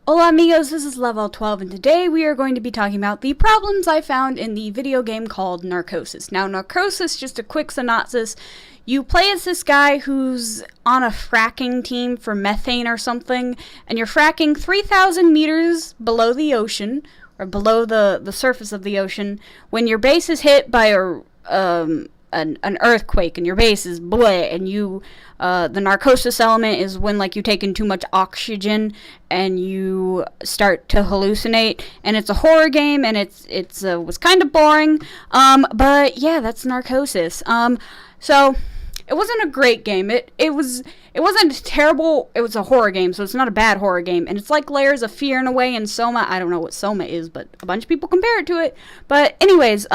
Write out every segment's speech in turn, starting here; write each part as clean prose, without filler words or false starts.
Hola amigos, this is Level 12 and today we are going to be talking about the problems I found in the video game called Narcosis. Now Narcosis, just a quick synopsis, you play as this guy who's on a fracking team for methane or something, and you're fracking 3,000 meters below the ocean, or below the surface of the ocean, when your base is hit by an earthquake and your base is bleh, and the narcosis element is when like you take in too much oxygen and you start to hallucinate, and it's a horror game, and it was kind of boring, but yeah, that's Narcosis. So it wasn't a great game. It wasn't terrible. It was a horror game, so it's not a bad horror game, and it's like Layers of Fear in a way. And Soma, I don't know what Soma is, but a bunch of people compare it to it. But anyways,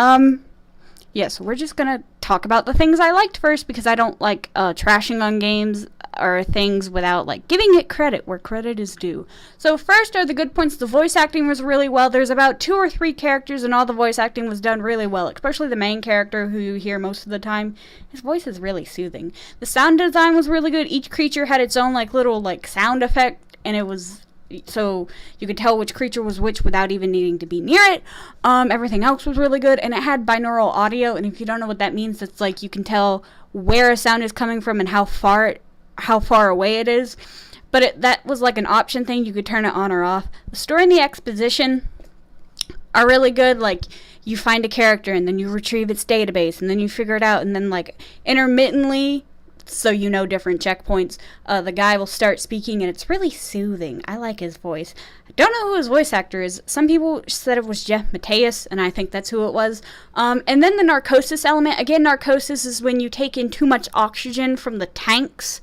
yeah, so we're just gonna talk about the things I liked first, because I don't like trashing on games or things without like giving it credit where credit is due. So first are the good points. The voice acting was really well. There's about 2 or 3 characters and all the voice acting was done really well, especially the main character who you hear most of the time. His voice is really soothing. The sound design was really good. Each creature had its own like little like sound effect, and it was so you could tell which creature was which without even needing to be near it. Everything else was really good, and it had binaural audio, and if you don't know what that means, it's like you can tell where a sound is coming from and how far away it is. But that was like an option thing. You could turn it on or off. The story and the exposition are really good. Like, you find a character and then you retrieve its database and then you figure it out, and then like intermittently, so you know different checkpoints, the guy will start speaking, and it's really soothing. I like his voice. I don't know who his voice actor is. Some people said it was Jeff Mateus, and I think that's who it was. And then the narcosis element. Again, narcosis is when you take in too much oxygen from the tanks,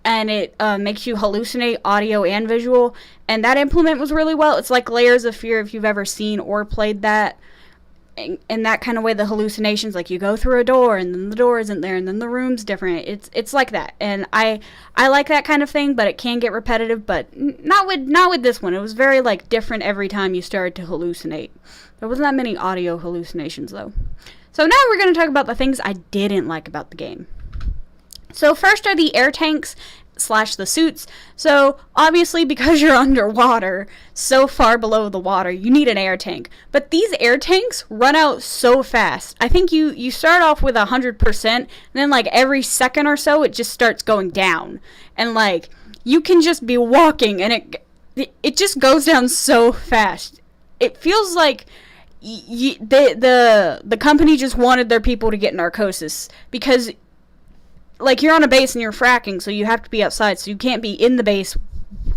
and it makes you hallucinate audio and visual. And that implement was really well. It's like Layers of Fear, if you've ever seen or played that. In that kind of way, the hallucinations, like you go through a door and then the door isn't there and then the room's different. It's like that, and I like that kind of thing, but it can get repetitive. But not with this one. It was very like different every time you started to hallucinate. There wasn't that many audio hallucinations though. So now we're going to talk about the things I didn't like about the game. So first are the air tanks / the suits. So obviously, because you're underwater, so far below the water, you need an air tank. But these air tanks run out so fast. I think you start off with 100%, and then like every second or so, it just starts going down. And like, you can just be walking, and it just goes down so fast. It feels like the company just wanted their people to get narcosis, because like, you're on a base and you're fracking, so you have to be outside, so you can't be in the base,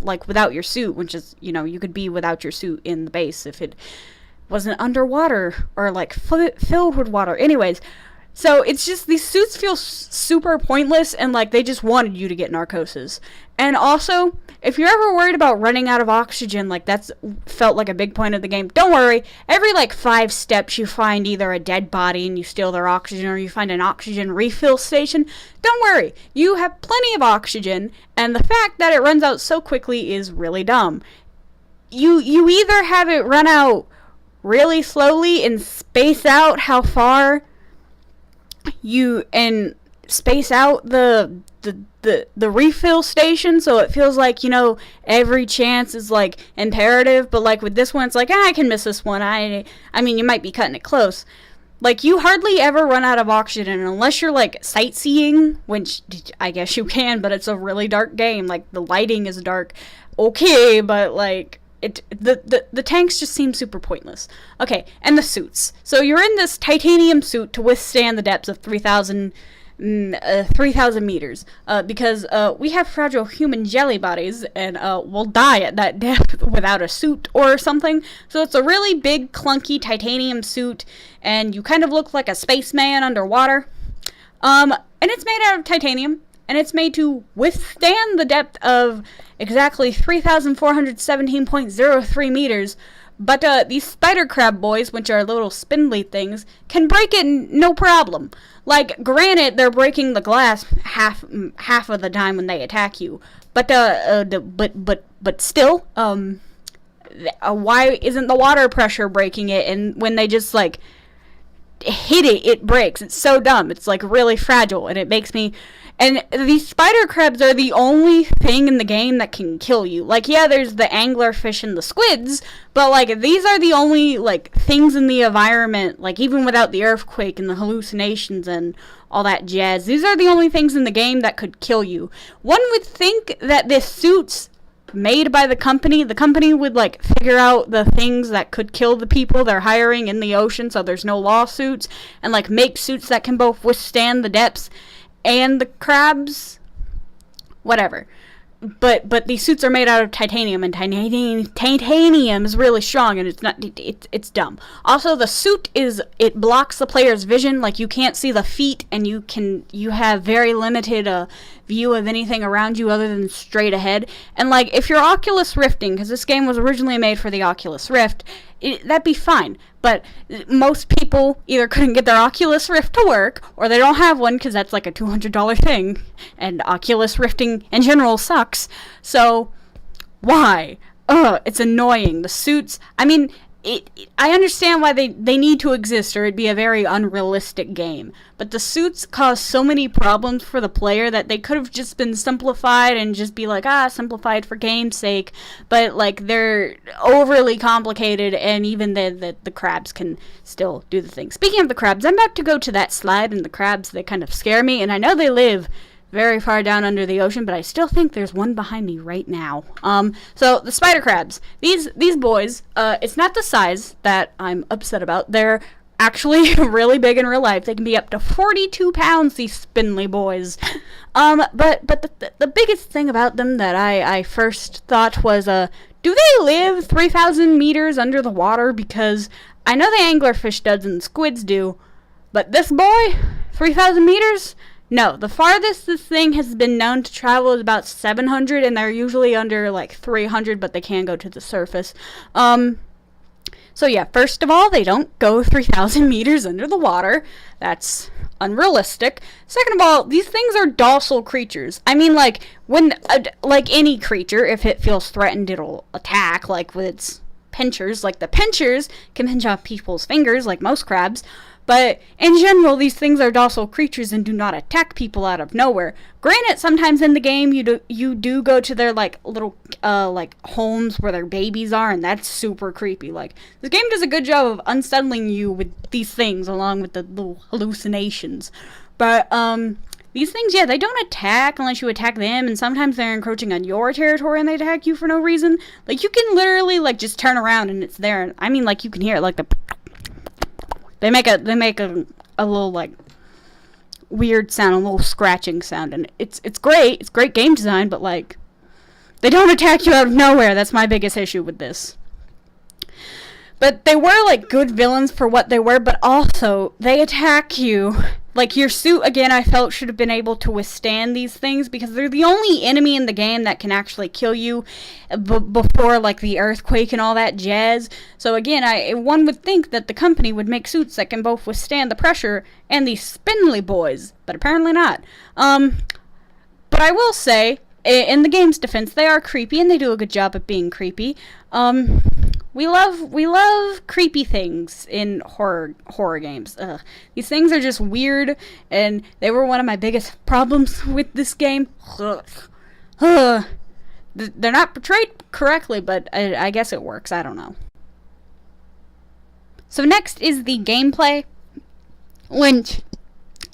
like, without your suit, which is, you know, you could be without your suit in the base if it wasn't underwater, or, like, filled with water. Anyways, so it's just, these suits feel super pointless, and, like, they just wanted you to get narcosis. And also, if you're ever worried about running out of oxygen, like, that's felt like a big point of the game, don't worry. Every, like, 5 steps, you find either a dead body and you steal their oxygen, or you find an oxygen refill station. Don't worry. You have plenty of oxygen, and the fact that it runs out so quickly is really dumb. You either have it run out really slowly and space out how far and space out the refill station, so it feels like, you know, every chance is like imperative. But like with this one, it's like, I can miss this one. I mean, you might be cutting it close. Like, you hardly ever run out of oxygen unless you're like sightseeing, which I guess you can, but it's a really dark game. Like, the lighting is dark, okay, but like the tanks just seem super pointless. Okay, and the suits. So you're in this titanium suit to withstand the depths of 3,000 meters, because we have fragile human jelly bodies, and we'll die at that depth without a suit or something. So it's a really big, clunky titanium suit, and you kind of look like a spaceman underwater. And it's made out of titanium, and it's made to withstand the depth of exactly 3,417.03 meters. But these spider crab boys, which are little spindly things, can break it no problem. Like, granted, they're breaking the glass half of the time when they attack you. But still, why isn't the water pressure breaking it? And when they just like hit it, it breaks. It's so dumb. It's like really fragile, and it makes me And these spider crabs are the only thing in the game that can kill you. Like, yeah, there's the anglerfish and the squids, but, like, these are the only, like, things in the environment, like, even without the earthquake and the hallucinations and all that jazz, these are the only things in the game that could kill you. One would think that this suit's made by the company would, like, figure out the things that could kill the people they're hiring in the ocean so there's no lawsuits, and, like, make suits that can both withstand the depths and the crabs, whatever. But these suits are made out of titanium, and titanium is really strong, and it's dumb. Also, the suit it blocks the player's vision. Like, you can't see the feet, and you have very limited view of anything around you other than straight ahead. And, like, if you're Oculus Rifting, because this game was originally made for the Oculus Rift, that'd be fine. But most people either couldn't get their Oculus Rift to work, or they don't have one because that's like a $200 thing, and Oculus Rifting in general sucks. So, why? It's annoying. The suits, I mean, I understand why they need to exist, or it'd be a very unrealistic game. But the suits cause so many problems for the player that they could have just been simplified and just be like, simplified for game's sake. But, like, they're overly complicated, and even the crabs can still do the thing. Speaking of the crabs, I'm about to go to that slide, and the crabs, they kind of scare me, and I know they live very far down under the ocean, but I still think there's one behind me right now. So the spider crabs, these boys, it's not the size that I'm upset about. They're actually really big in real life. They can be up to 42 pounds, these spindly boys. But the biggest thing about them that I first thought was, do they live 3,000 meters under the water? Because I know the anglerfish does and squids do, but this boy, 3,000 meters? No, the farthest this thing has been known to travel is about 700, and they're usually under, like, 300, but they can go to the surface. So yeah, first of all, they don't go 3,000 meters under the water. That's unrealistic. Second of all, these things are docile creatures. I mean, like, when, like any creature, if it feels threatened, it'll attack, like with its pinchers. Like, the pinchers can pinch off people's fingers, like most crabs. But in general, these things are docile creatures and do not attack people out of nowhere. Granted, sometimes in the game you do go to their, like, little like homes where their babies are, and that's super creepy. Like, this game does a good job of unsettling you with these things along with the little hallucinations. But these things, yeah, they don't attack unless you attack them, and sometimes they're encroaching on your territory and they attack you for no reason. Like, you can literally, like, just turn around and it's there. And I mean, like, you can hear it, like the They make a little, like, weird sound, a little scratching sound, and it's great. It's great game design, but, like, they don't attack you out of nowhere. That's my biggest issue with this. But they were, like, good villains for what they were, but also they attack you. Like, your suit, again, I felt should have been able to withstand these things, because they're the only enemy in the game that can actually kill you before, like, the earthquake and all that jazz. So, again, one would think that the company would make suits that can both withstand the pressure and these spindly boys, but apparently not. But I will say, in the game's defense, they are creepy, and they do a good job at being creepy. We love creepy things in horror games. These things are just weird, and they were one of my biggest problems with this game. They're not portrayed correctly, but I guess it works. I don't know. So next is the gameplay. Lynch.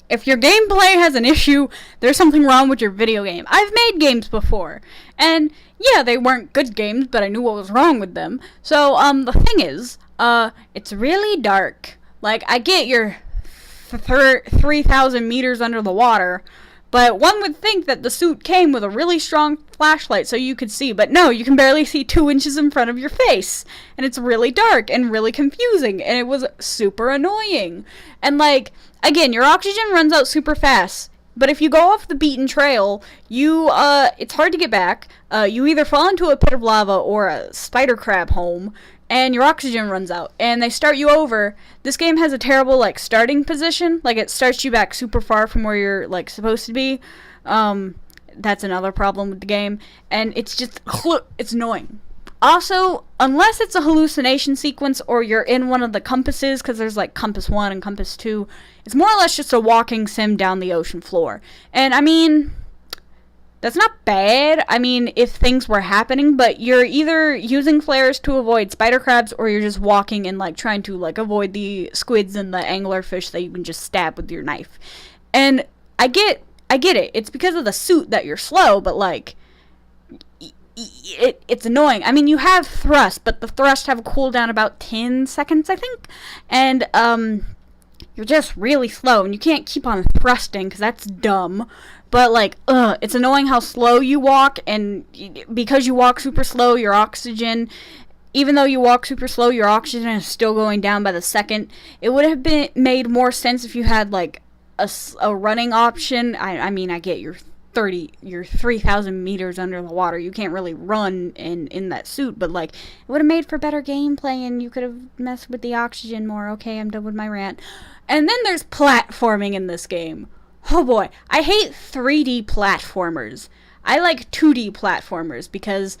If your gameplay has an issue, there's something wrong with your video game. I've made games before, and yeah, they weren't good games, but I knew what was wrong with them. So, the thing is, it's really dark. Like, I get your 3,000 meters under the water, but one would think that the suit came with a really strong flashlight so you could see, but no, you can barely see 2 inches in front of your face, and it's really dark and really confusing, and it was super annoying. And, like, again, your oxygen runs out super fast, but if you go off the beaten trail, it's hard to get back. You either fall into a pit of lava or a spider crab home, and your oxygen runs out, and they start you over. This game has a terrible, like, starting position. Like, it starts you back super far from where you're, like, supposed to be. That's another problem with the game, and it's just, it's annoying. Also, unless it's a hallucination sequence or you're in one of the compasses, because there's like compass 1 and compass 2, it's more or less just a walking sim down the ocean floor. And I mean, that's not bad, I mean, if things were happening, but you're either using flares to avoid spider crabs, or you're just walking and, like, trying to, like, avoid the squids and the anglerfish that you can just stab with your knife. And I get it. It's because of the suit that you're slow, but, like, it's annoying. I mean, you have thrust, but the thrust have a cooldown about 10 seconds, I think. And, you're just really slow, and you can't keep on thrusting, because that's dumb. But, like, it's annoying how slow you walk, and because you walk super slow, your oxygen, even though you walk super slow, your oxygen is still going down by the second. It would have made more sense if you had, like, a running option. I mean, I get you're 3,000 meters under the water. You can't really run in that suit, but, like, it would have made for better gameplay, and you could have messed with the oxygen more. Okay, I'm done with my rant. And then there's platforming in this game. Oh boy, I hate 3D platformers. I like 2D platformers because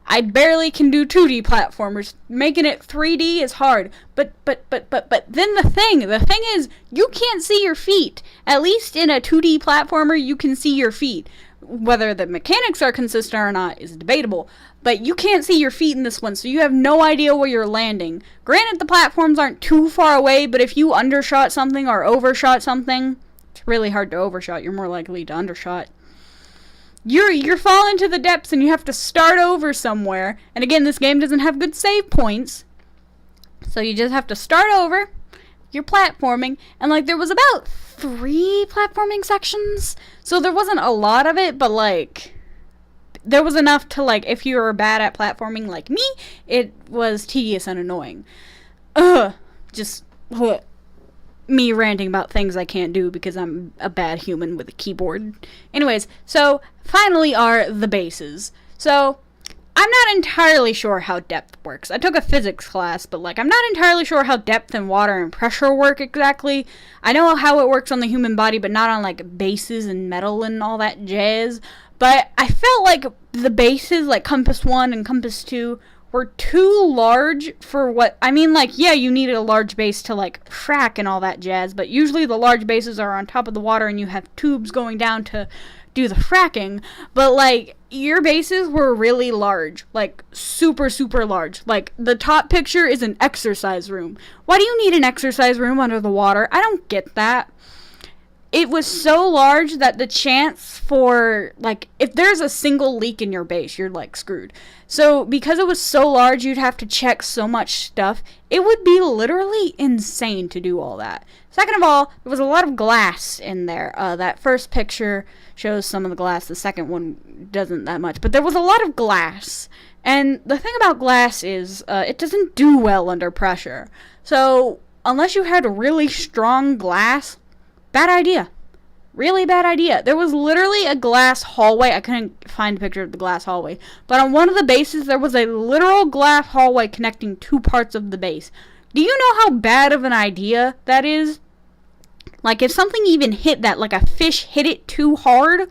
I barely can do 2D platformers. Making it 3D is hard. But then the thing is, you can't see your feet. At least in a 2D platformer, you can see your feet. Whether the mechanics are consistent or not is debatable, but you can't see your feet in this one, so you have no idea where you're landing. Granted, the platforms aren't too far away, but if you undershot something or overshot something, it's really hard to overshot. You're more likely to undershot. You're falling to the depths and you have to start over somewhere. And again, this game doesn't have good save points. So you just have to start over. You're platforming. And, like, there was about 3 platforming sections. So there wasn't a lot of it, but, like, there was enough to, like, if you were bad at platforming like me, it was tedious and annoying. Me ranting about things I can't do because I'm a bad human with a keyboard. Anyways, so finally are the bases. So I'm not entirely sure how depth works. I took a physics class, but, like, I'm not entirely sure how depth and water and pressure work exactly. I know how it works on the human body, but not on, like, bases and metal and all that jazz. But I felt like the bases, like compass 1 and compass 2, were too large for what, I mean, like, yeah, you needed a large base to, like, frack and all that jazz, but usually the large bases are on top of the water and you have tubes going down to do the fracking, but, like, your bases were really large, like, super, super large. Like, the top picture is an exercise room. Why do you need an exercise room under the water? I don't get that. It was so large that the chance for, like, if there's a single leak in your base, you're, like, screwed. So, because it was so large, you'd have to check so much stuff. It would be literally insane to do all that. Second of all, there was a lot of glass in there. That first picture shows some of the glass. The second one doesn't that much. But there was a lot of glass. And the thing about glass is, it doesn't do well under pressure. So, unless you had really strong glass, bad idea. Really bad idea. There was literally a glass hallway. I couldn't find a picture of the glass hallway. But on one of the bases, there was a literal glass hallway connecting 2 parts of the base. Do you know how bad of an idea that is? Like, if something even hit that, like a fish hit it too hard,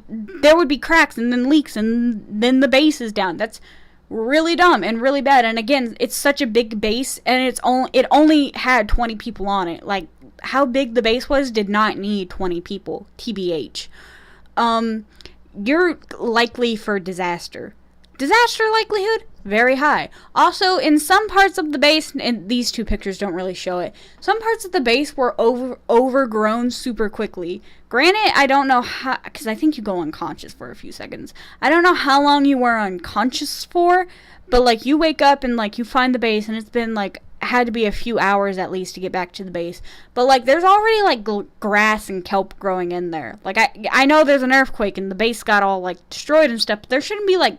there would be cracks and then leaks and then the base is down. That's really dumb and really bad. And again, it's such a big base and it only had 20 people on it. Like, how big the base was did not need 20 people, TBH. You're likely for disaster. Disaster likelihood? Very high. Also, in some parts of the base, and these 2 pictures don't really show it, some parts of the base were overgrown super quickly. Granted, I don't know how, because I think you go unconscious for a few seconds. I don't know how long you were unconscious for, but, like, you wake up and, like, you find the base, and it's been, like, had to be a few hours at least to get back to the base. But, like, there's already, like, grass and kelp growing in there. Like, I know there's an earthquake and the base got all, like, destroyed and stuff, but there shouldn't be, like,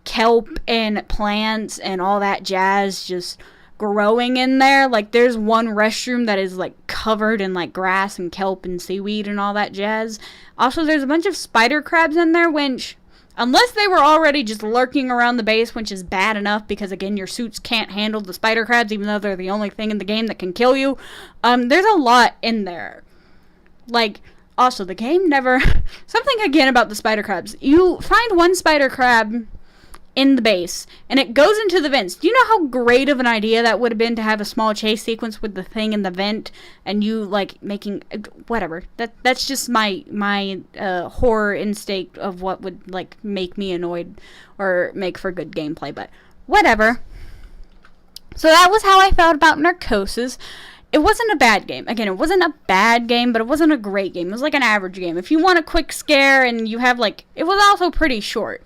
kelp and plants and all that jazz just growing in there. Like, there's one restroom that is, like, covered in, like, grass and kelp and seaweed and all that jazz. Also, there's a bunch of spider crabs in there, which, unless they were already just lurking around the base, which is bad enough because, again, your suits can't handle the spider crabs, even though they're the only thing in the game that can kill you. There's a lot in there. Like, also, the game never... Something, again, about the spider crabs. You find one spider crab in the base, and it goes into the vents. Do you know how great of an idea that would have been to have a small chase sequence with the thing in the vent, and you, like, making... whatever. That's just my horror instinct of what would, like, make me annoyed or make for good gameplay, but whatever. So that was how I felt about Narcosis. It wasn't a bad game. Again, it wasn't a bad game, but it wasn't a great game. It was like an average game. If you want a quick scare and you have, like... It was also pretty short.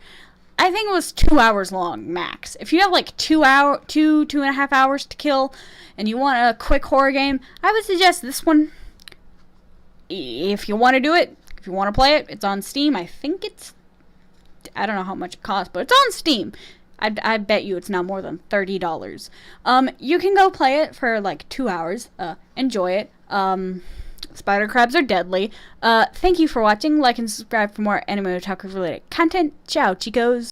I think it was 2 hours long, max. If you have like 2.5 hours to kill, and you want a quick horror game, I would suggest this one. If you want to do it, if you want to play it, it's on Steam. I think it's, I don't know how much it costs, but it's on Steam. I bet you it's not more than $30. You can go play it for like 2 hours. Enjoy it. Spider crabs are deadly. Thank you for watching. Like and subscribe for more anime otaku related content. Ciao, chicos.